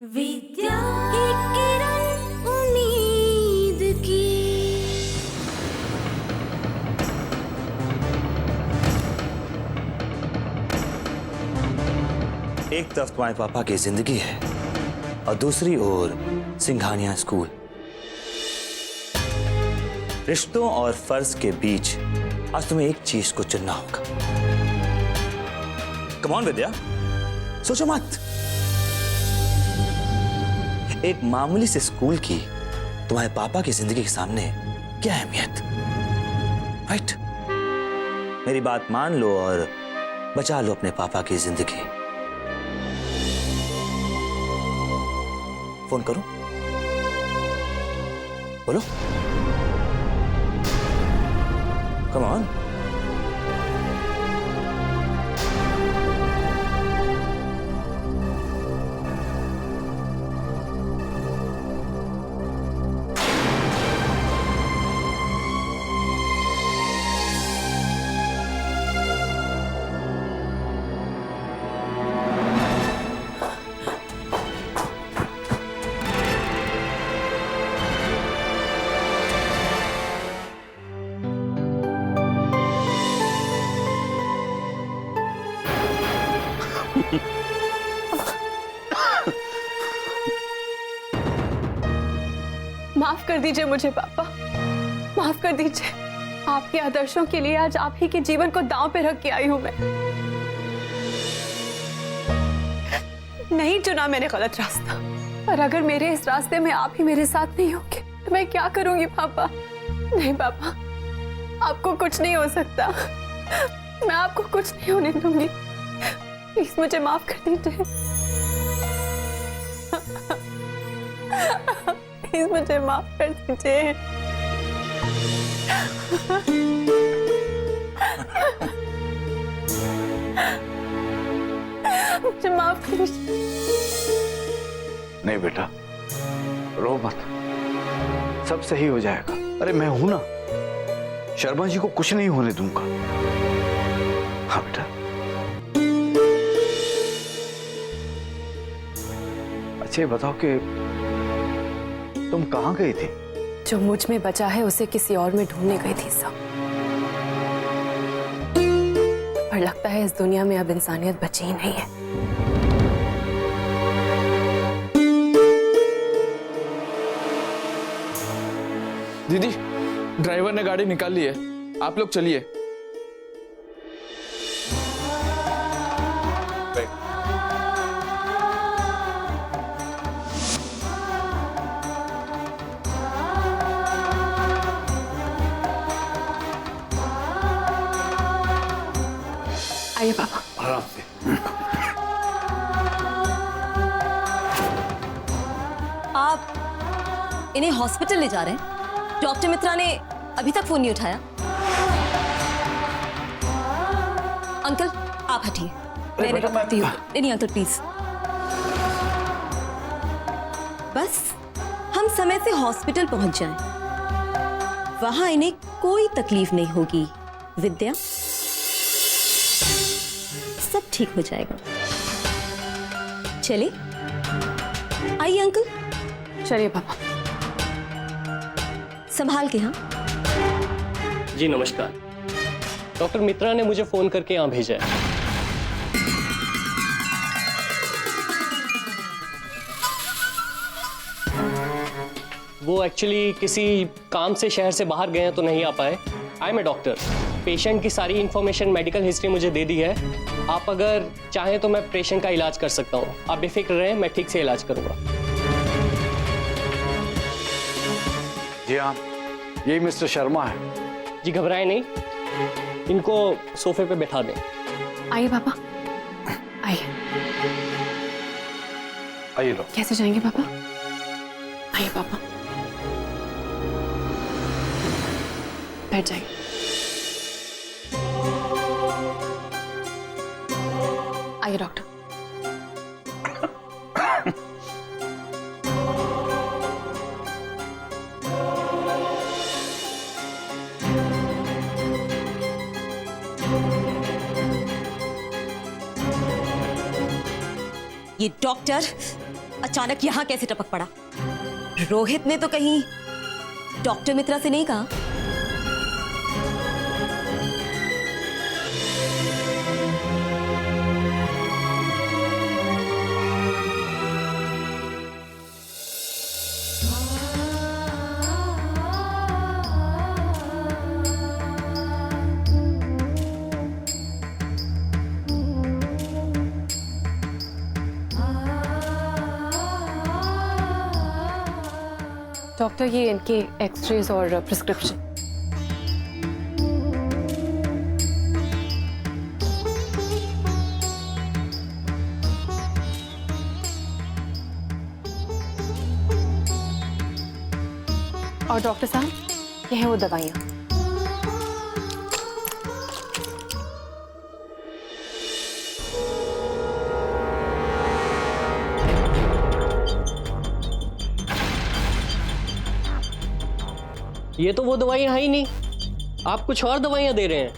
विद्या एक किरण उम्मीद की। एक तरफ तुम्हारे पापा की जिंदगी है और दूसरी ओर सिंघानिया स्कूल। रिश्तों और फर्ज के बीच आज तुम्हें एक चीज को चुनना होगा। कम ऑन विद्या, सोचो मत। एक मामूली से स्कूल की तुम्हारे पापा की जिंदगी के सामने क्या अहमियत, राइट? मेरी बात मान लो और बचा लो अपने पापा की जिंदगी। फोन करो, बोलो, कम ऑन। माफ कर दीजिए मुझे पापा, माफ कर दीजिए। आपके आदर्शों के लिए आज आप ही के जीवन को दांव पे रख के आई हूं मैं। नहीं चुना मैंने गलत रास्ता, पर अगर मेरे इस रास्ते में आप ही मेरे साथ नहीं होंगे तो मैं क्या करूंगी पापा? नहीं पापा, आपको कुछ नहीं हो सकता, मैं आपको कुछ नहीं होने दूंगी। प्लीज मुझे माफ कर दीजिए, प्लीज मुझे माफ कर दीजिए। मुझे माफ कर दीजिए। नहीं बेटा, रो मत, सब सही हो जाएगा। अरे मैं हूं ना, शर्मा जी को कुछ नहीं होने दूंगा। हाँ बेटा। अच्छा ये बताओ कि तुम कहाँ गई थी? जो मुझ में बचा है उसे किसी और में ढूंढने गई थी सब, पर लगता है इस दुनिया में अब इंसानियत बची ही नहीं है। दीदी, ड्राइवर ने गाड़ी निकाल ली है, आप लोग चलिए। आइए पापा। आराम से। आप इन्हें हॉस्पिटल ले जा रहे हैं? डॉक्टर मित्रा ने अभी तक फोन नहीं उठाया। अंकल आप हटिए, मैं बताती हूँ। नहीं अंकल प्लीज, बस हम समय से हॉस्पिटल पहुंच जाएं, वहां इन्हें कोई तकलीफ नहीं होगी। विद्या, सब ठीक हो जाएगा। चलिए, आइए अंकल। चलिए पापा। संभाल के। हाँ जी नमस्कार। डॉक्टर मित्रा ने मुझे फोन करके यहाँ भेजा है। वो एक्चुअली किसी काम से शहर से बाहर गए हैं तो नहीं आ पाए। I am a doctor. Patient की सारी इंफॉर्मेशन, मेडिकल हिस्ट्री मुझे दे दी है। आप अगर चाहें तो मैं पेशेंट का इलाज कर सकता हूँ। आप बेफिक्र रहें, मैं ठीक से इलाज करूंगा। जी हाँ, यही मिस्टर शर्मा है। जी घबराएं नहीं, इनको सोफे पे बैठा दें। आइए पापा, आइए। आइए लो। कैसे जाएंगे पापा? आइए पापा, बैठ जाइए। आइए डॉक्टर। ये डॉक्टर अचानक यहाँ कैसे टपक पड़ा? रोहित ने तो कहीं डॉक्टर मित्रा से नहीं कहा? डॉक्टर, ये इनके एक्सरेज और प्रिस्क्रिप्शन। और डॉक्टर साहब, ये है वो दवाइयाँ। ये तो वो दवाइयाँ है ही नहीं, आप कुछ और दवाइयाँ दे रहे हैं।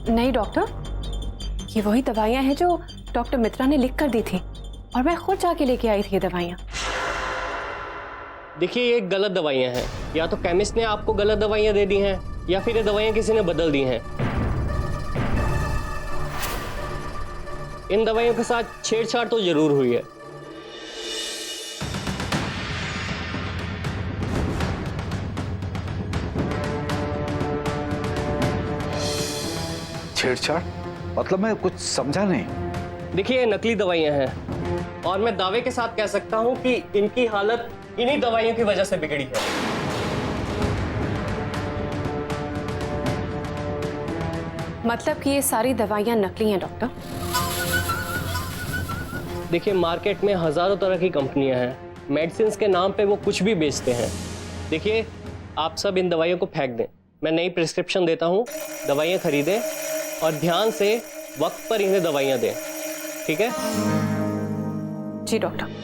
नहीं डॉक्टर, ये वही दवाइयाँ हैं जो डॉक्टर मित्रा ने लिख कर दी थी और मैं खुद जाके लेके आई थी ये दवाइयाँ। देखिए, ये गलत दवाइयाँ हैं। या तो केमिस्ट ने आपको गलत दवाइयाँ दे दी हैं या फिर ये दवाइयाँ किसी ने बदल दी हैं। इन दवाइयों के साथ छेड़छाड़ तो जरूर हुई है। छेड़छाड़ मतलब? मैं कुछ समझा नहीं। देखिए, ये नकली दवाइयाँ हैं और मैं दावे के साथ कह सकता हूँ कि इनकी हालत इन्हीं दवाइयों की वजह से बिगड़ी है। मतलब कि ये सारी दवाइयाँ नकली हैं डॉक्टर? देखिए, मार्केट में हजारों तरह की कंपनियां हैं, मेडिसिन के नाम पे वो कुछ भी बेचते हैं। देखिए, आप सब इन दवाइयों को फेंक दें। मैं नई प्रिस्क्रिप्शन देता हूँ, दवाइयाँ खरीदें और ध्यान से वक्त पर इन्हें दवाइयाँ दें, ठीक है? जी डॉक्टर।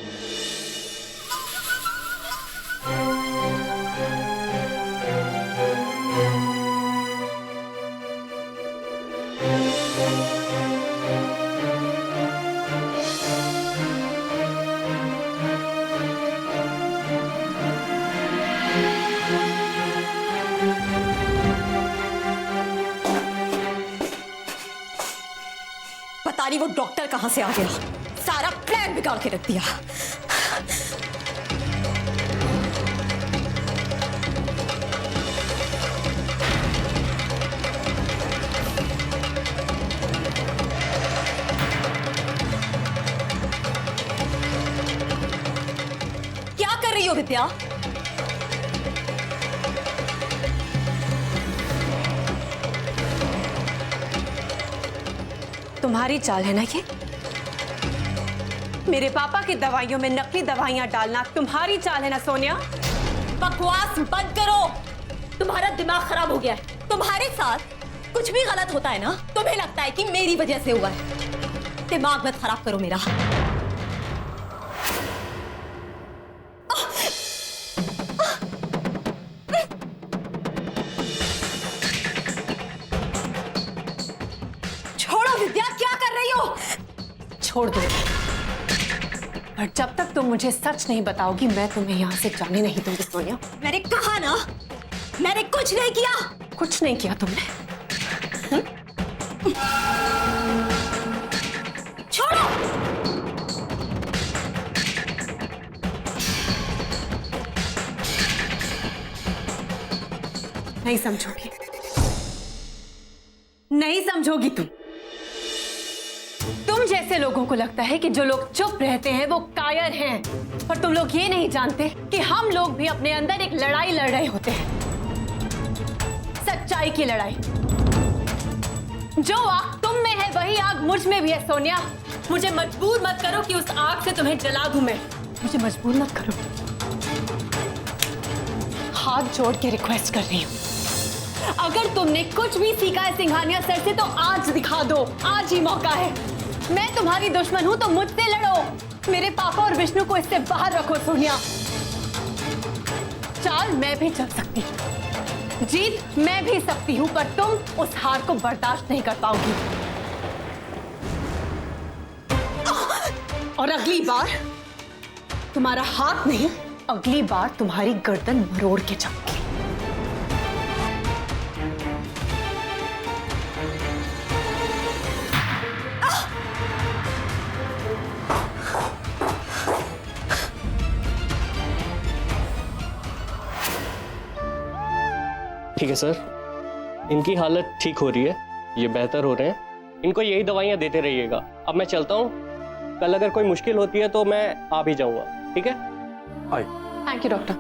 पता नहीं वो डॉक्टर कहां से आ गया, सारा प्लान बिगाड़ के रख दिया। क्या कर रही हो विद्या? तुम्हारी चाल है ना ये? मेरे पापा की दवाइयों में नकली दवाइयां डालना तुम्हारी चाल है ना सोनिया? बकवास बंद करो, तुम्हारा दिमाग खराब हो गया है। तुम्हारे साथ कुछ भी गलत होता है ना, तुम्हें लगता है कि मेरी वजह से हुआ है। दिमाग मत खराब करो मेरा। छोड़ो विद्या, क्या कर रही हो? छोड़ दो, पर जब तक तुम मुझे सच नहीं बताओगी मैं तुम्हें यहाँ से जाने नहीं दूंगी सोनिया। मैंने कहा ना, मैंने कुछ नहीं किया। कुछ नहीं किया तुमने। छोड़ो। नहीं समझोगी, नहीं समझोगी तुम। तुम जैसे लोगों को लगता है कि जो लोग चुप रहते हैं वो कायर हैं, पर तुम लोग ये नहीं जानते कि हम लोग भी अपने अंदर एक लड़ाई लड़ रहे होते हैं, सच्चाई की लड़ाई। जो आग तुम में है वही आग मुझ में भी है सोनिया। मुझे मजबूर मत करो कि उस आग से तुम्हें जला दूं मैं। मुझे मजबूर मत करो। हाथ जोड़ के रिक्वेस्ट कर रही हूँ, अगर तुमने कुछ भी सीखा है सिंघानिया सर से तो आज दिखा दो। आज ही मौका है। मैं तुम्हारी दुश्मन हूं तो मुझसे लड़ो। मेरे पापा और विष्णु को इससे बाहर रखो सोनिया। चाल मैं भी चल सकती हूँ, जीत मैं भी सकती हूँ, पर तुम उस हार को बर्दाश्त नहीं कर पाओगी। और अगली बार तुम्हारा हाथ नहीं, अगली बार तुम्हारी गर्दन मरोड़ के जाऊंगी। ठीक है सर, इनकी हालत ठीक हो रही है, ये बेहतर हो रहे हैं। इनको यही दवाइयाँ देते रहिएगा। अब मैं चलता हूँ, कल अगर कोई मुश्किल होती है तो मैं आ भी जाऊँगा, ठीक है? Thank you doctor.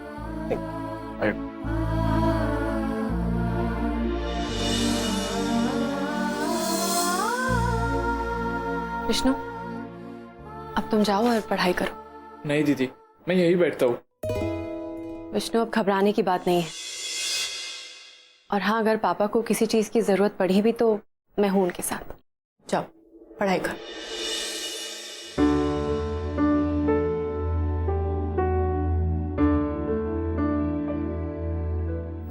विष्णु, अब तुम जाओ और पढ़ाई करो। नहीं दीदी, मैं यही बैठता हूँ। विष्णु, अब घबराने की बात नहीं है। और हाँ, अगर पापा को किसी चीज की जरूरत पड़ी भी तो मैं हूं उनके साथ। जाओ पढ़ाई करो।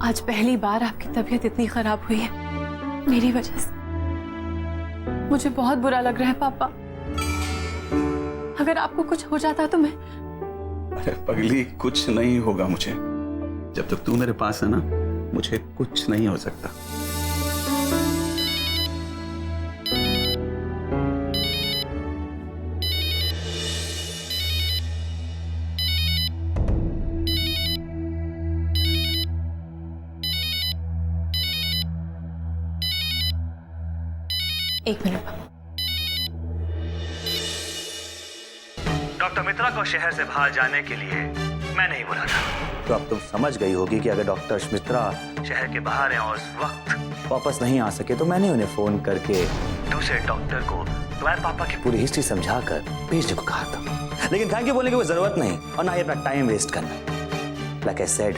आज पहली बार आपकी तबीयत इतनी खराब हुई है मेरी वजह से। मुझे बहुत बुरा लग रहा है पापा। अगर आपको कुछ हो जाता तो मैं। अरे पगली, कुछ नहीं होगा मुझे। जब तक तू मेरे पास है ना, मुझे कुछ नहीं हो सकता। एक मिनट। डॉक्टर मित्रा को शहर से बाहर जाने के लिए मैं नहीं बोला था। तो अब तुम समझ गई होगी कि अगर डॉक्टर मित्रा शहर के बाहर हैं और उस वक्त वापस नहीं आ सके तो मैंने उन्हें फोन करके दूसरे डॉक्टर को तुम्हारे पापा की पूरी हिस्ट्री समझाकर भेजने को कहा था। लेकिन थैंक यू बोलने की कोई जरूरत नहीं और ना ही अपना टाइम वेस्ट करना। लाइक आई सेड,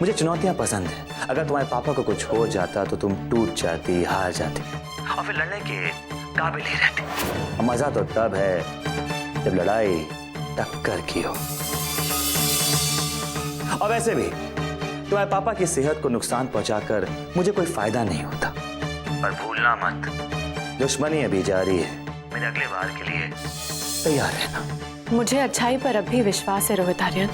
मुझे चुनौतियां पसंद है। अगर तुम्हारे पापा को कुछ हो जाता तो तुम टूट जाती, हार जाती और फिर लड़ने के काबिल ही रहती। और मजा तो तब है जब लड़ाई टक्कर की हो। और वैसे भी तुम्हारे पापा की सेहत को नुकसान पहुंचाकर मुझे कोई फायदा नहीं होता। पर भूलना मत, दुश्मनी अभी जारी है। मेरे अगले बार के लिए तैयार रहना। मुझे अच्छाई पर अब भी विश्वास है रोहित आर्यन।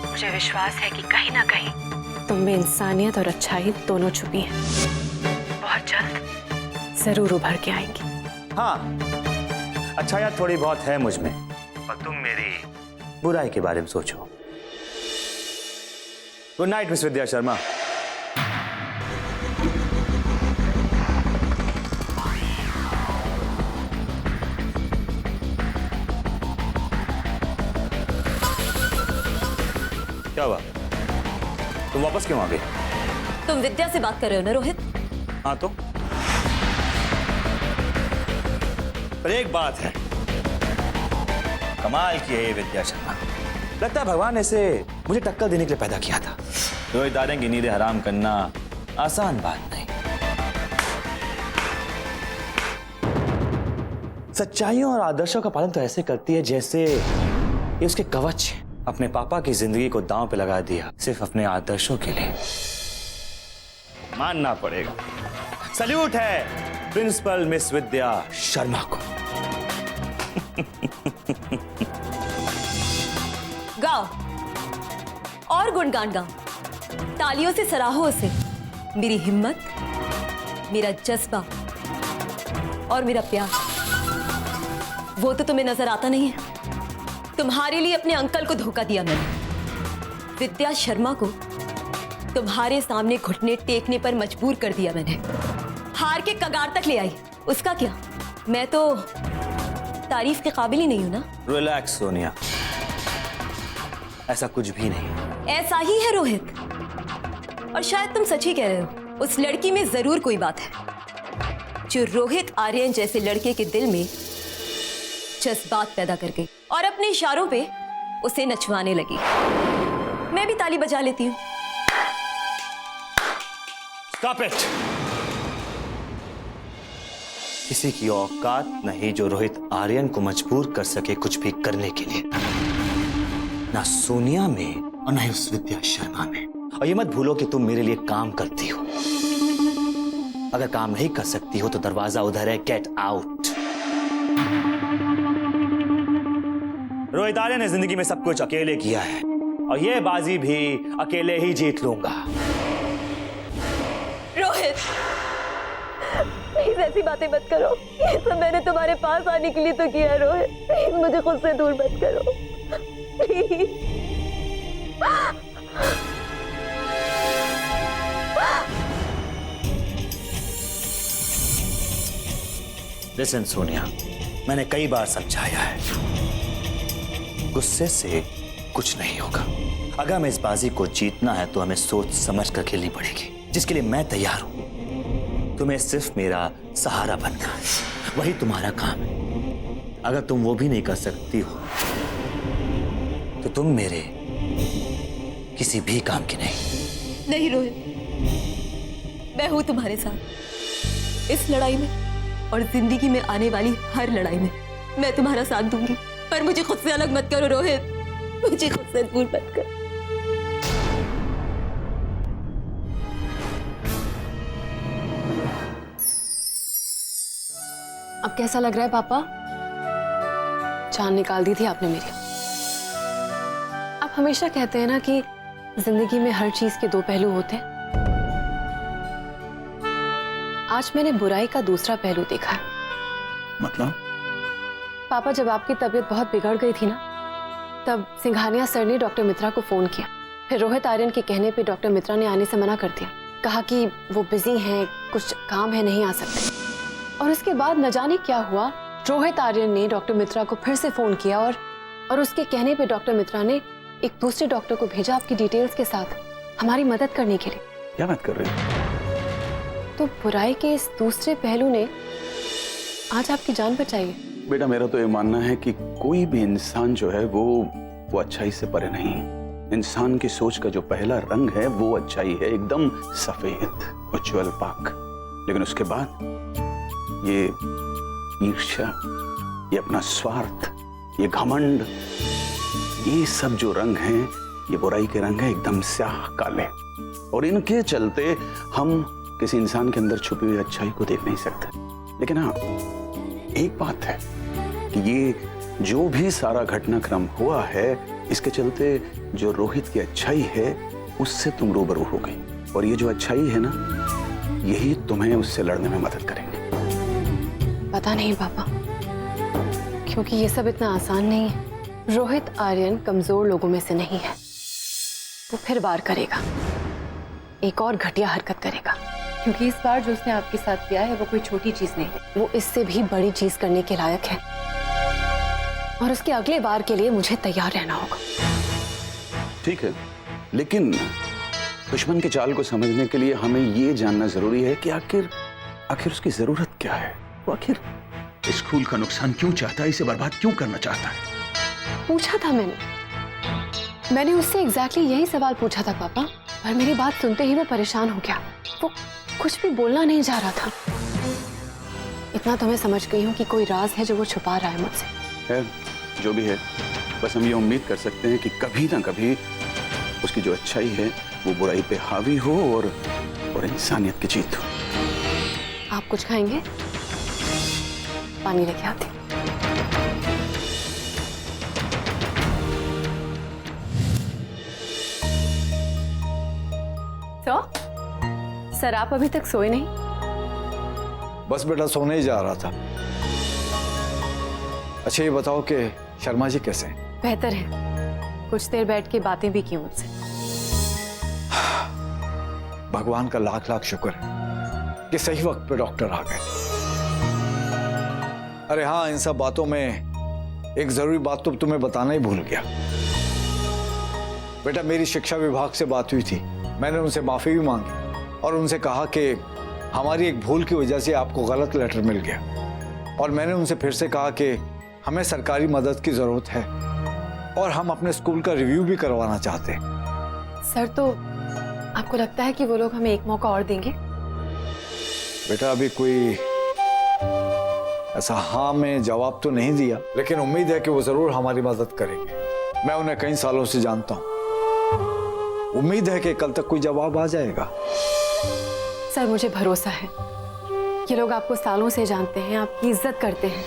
मुझे विश्वास है कि कहीं ना कहीं तुम में इंसानियत और अच्छाई दोनों छुपी है। बहुत जल्द जरूर उभर के आएंगी। हाँ, अच्छाई थोड़ी बहुत है मुझ में, पर तुम मेरी बुराई के बारे में सोचो। गुड नाइट मिस विद्या शर्मा। क्या हुआ? तुम वापस क्यों आ गए? तुम विद्या से बात कर रहे हो ना रोहित? हाँ तो पर एक बात है, कमाल की है ये विद्या शर्मा। लगता है भगवान ने इसे मुझे टक्कर देने के लिए पैदा किया था। रोहित आर्यन की नींदें हराम करना आसान बात नहीं। सच्चाइयों और आदर्शों का पालन तो ऐसे करती है जैसे ये उसके कवच है। अपने पापा की जिंदगी को दांव पे लगा दिया सिर्फ अपने आदर्शों के लिए। मानना पड़ेगा, सल्यूट है प्रिंसिपल मिस विद्या शर्मा को। गाओ और गुणगान गाओ, तालियों से सराहो उसे। मेरी हिम्मत, मेरा जज्बा और मेरा प्यार, वो तो तुम्हें नजर आता नहीं है। तुम्हारे लिए अपने अंकल को धोखा दिया मैंने। विद्या शर्मा को तुम्हारे सामने घुटने टेकने पर मजबूर कर दिया मैंने। हार के कगार तक ले आई। उसका क्या, मैं तो तारीफ के काबिल ही नहीं हूं ना। रिलैक्स सोनिया, ऐसा कुछ भी नहीं। ऐसा ही है रोहित, और शायद तुम सच ही कह रहे हो। उस लड़की में जरूर कोई बात है जो रोहित आर्यन जैसे लड़के के दिल में जज्बात पैदा कर गई और अपने इशारों पे उसे नचवाने लगी। मैं भी ताली बजा लेती हूँ। Stop it! किसी की औकात नहीं जो रोहित आर्यन को मजबूर कर सके कुछ भी करने के लिए। ना सोनिया में और ना ही उस विद्या शर्मा में। और और ये मत भूलो कि तुम मेरे लिए काम करती हो। अगर काम नहीं कर सकती हो तो दरवाजा उधर है, गेट आउट। रोहित आर्यन ने जिंदगी में सब कुछ अकेले किया है और ये बाजी भी अकेले ही जीत लूंगा। रोहित, प्लीज ऐसी बातें मत करो। ये सब मैंने तुम्हारे पास आने के लिए तो किया है रोहित। प्लीज मुझे खुद से दूर मत करो, प्लीज। लिसन सोनिया, मैंने कई बार समझाया है, गुस्से से कुछ नहीं होगा। अगर हमें इस बाजी को जीतना है तो हमें सोच समझ कर खेलनी पड़ेगी, जिसके लिए मैं तैयार हूं। तुम्हें सिर्फ मेरा सहारा बनना है, वही तुम्हारा काम है। अगर तुम वो भी नहीं कर सकती हो तो तुम मेरे किसी भी काम की नहीं। नहीं रोहित, मैं हूं तुम्हारे साथ इस लड़ाई में और जिंदगी में आने वाली हर लड़ाई में। मैं तुम्हारा साथ दूंगी, पर मुझे खुद से अलग मत करो रोहित। मुझे खुद से दूर मत करो। अब कैसा लग रहा है पापा? जान निकाल दी थी आपने मेरी। आप हमेशा कहते हैं ना कि जिंदगी में हर चीज के दो पहलू होते हैं। आज मैंने बुराई का दूसरा पहलू देखा है। मतलब? पापा, जब आपकी तबीयत बहुत बिगड़ गई थी ना, तब सिंघानिया सर ने डॉक्टर मित्रा को फोन किया। फिर रोहित आर्यन के कहने पे डॉक्टर मित्रा ने आने से मना कर दिया। कहा कि वो बिजी हैं, कुछ काम है, नहीं आ सकते। और इसके बाद न जाने क्या हुआ, रोहित आर्यन ने डॉक्टर मित्रा को फिर से फोन किया और उसके कहने पे डॉक्टर मित्रा ने एक दूसरे डॉक्टर को भेजा आपकी डिटेल्स के साथ हमारी मदद करने के लिए। क्या बात कर रहे हो? तो बुराई के इस दूसरे पहलू ने आज आपकी जान बचाई है। बेटा, मेरा तो ये मानना है कि कोई भी इंसान जो है वो अच्छाई से परे नहीं। इंसान की सोच का जो पहला रंग है वो अच्छाई है, एकदम सफेद, उज्जवल, पाक। लेकिन उसके बाद ये ईर्ष्या, ये अपना स्वार्थ, ये घमंड, ये सब जो रंग हैं, ये बुराई के रंग हैं, एकदम स्याह काले। और इनके चलते हम किसी इंसान के अंदर छुपी हुई अच्छाई को देख नहीं सकते। लेकिन हाँ, एक बात है कि ये जो भी सारा घटनाक्रम हुआ है, इसके चलते जो रोहित की अच्छाई है उससे तुम रूबरू हो गई। और ये जो अच्छाई है ना, यही तुम्हें उससे लड़ने में मदद करेंगे। पता नहीं पापा, क्योंकि ये सब इतना आसान नहीं है। रोहित आर्यन कमजोर लोगों में से नहीं है। वो फिर वार करेगा, एक और घटिया हरकत करेगा, क्योंकि इस बार जो उसने आपके साथ किया है वो कोई छोटी चीज नहीं, वो इससे भी बड़ी चीज करने के लायक है। और उसके अगले वार के लिए मुझे तैयार रहना होगा। ठीक है, लेकिन दुश्मन के चाल को समझने के लिए हमें ये जानना जरूरी है कि आखिर उसकी जरूरत क्या है। वो आखिर स्कूल का नुकसान क्यों चाहता है, इसे बर्बाद क्यों करना चाहता है? पूछा था मैंने उससे एग्जैक्टली यही सवाल पूछा था पापा, पर मेरी बात सुनते ही वो परेशान हो गया। वो कुछ भी बोलना नहीं चाह रहा था। इतना तो मैं समझ गई हूँ कि कोई राज है जो वो छुपा रहा है मुझसे। है, जो भी है, बस हम ये उम्मीद कर सकते हैं कि कभी ना कभी उसकी जो अच्छाई है वो बुराई पे हावी हो और इंसानियत की जीत हो। आप कुछ खाएंगे? पानी लेके आती। तो सर, आप अभी तक सोए नहीं? बस बेटा सोने ही जा रहा था। अच्छा ये बताओ कि शर्मा जी कैसे हैं? बेहतर है, कुछ देर बैठ के बातें भी की मुझसे। भगवान का लाख लाख शुक्र है कि सही वक्त पे डॉक्टर आ गए। अरे हाँ, इन सब बातों में एक जरूरी बात तो तुम्हें बताना ही भूल गया। बेटा, मेरी शिक्षा विभाग से बात हुई थी। मैंने उनसे माफी भी मांगी और उनसे कहा कि हमारी एक भूल की वजह से आपको गलत लेटर मिल गया। और मैंने उनसे फिर से कहा कि हमें सरकारी मदद की जरूरत है और हम अपने स्कूल का रिव्यू भी करवाना चाहते हैं। सर, तो आपको लगता है कि वो लोग हमें एक मौका और देंगे? बेटा, अभी कोई ऐसा हाँ में जवाब तो नहीं दिया, लेकिन उम्मीद है कि वो जरूर हमारी मदद करेंगे। मैं उन्हें कई सालों से जानता हूं उम्मीद है कि कल तक कोई जवाब आ जाएगा। सर मुझे भरोसा है, ये लोग आपको सालों से जानते हैं, आपकी इज्जत करते हैं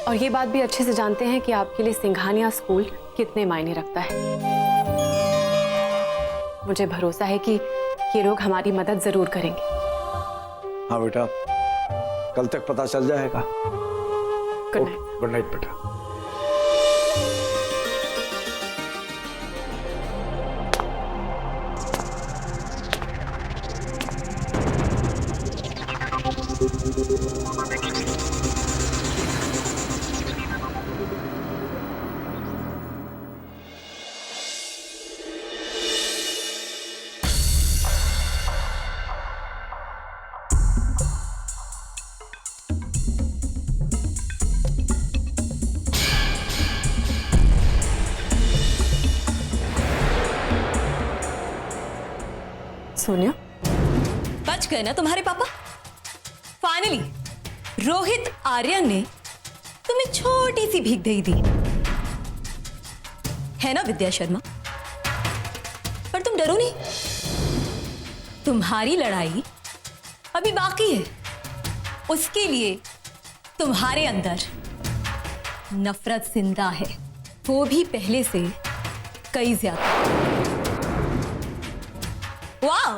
और ये बात भी अच्छे से जानते हैं कि आपके लिए सिंघानिया स्कूल कितने मायने रखता है। मुझे भरोसा है कि ये लोग हमारी मदद जरूर करेंगे। हाँ बेटा, कल तक पता चल जाएगा। Good night. गुड नाइट बेटा। सोनिया, बच गए ना तुम्हारे पापा। फाइनली रोहित आर्यन ने तुम्हें छोटी सी भीख दे दी है ना विद्या शर्मा। पर तुम डरो नहीं, तुम्हारी लड़ाई अभी बाकी है। उसके लिए तुम्हारे अंदर नफरत जिंदा है, वो भी पहले से कई ज्यादा। वाह,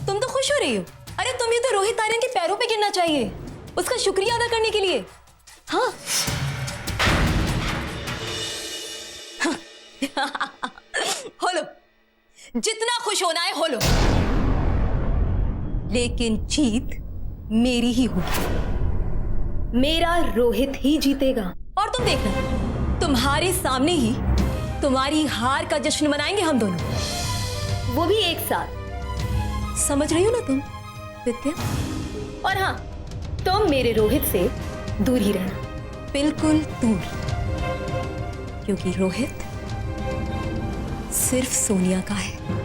तुम तो खुश हो रही हो। अरे तुम्हें तो रोहित आर्यन के पैरों पे गिरना चाहिए उसका शुक्रिया अदा करने के लिए। हाँ, हो लो, जितना खुश होना है हो लो, लेकिन जीत मेरी ही होगी। मेरा रोहित ही जीतेगा और तुम देखना, तुम्हारे सामने ही तुम्हारी हार का जश्न मनाएंगे हम दोनों, वो भी एक साथ। समझ रही हो ना तुम विद्या? और हाँ, तुम मेरे रोहित से दूर ही रहना, बिल्कुल दूर, क्योंकि रोहित सिर्फ सोनिया का है।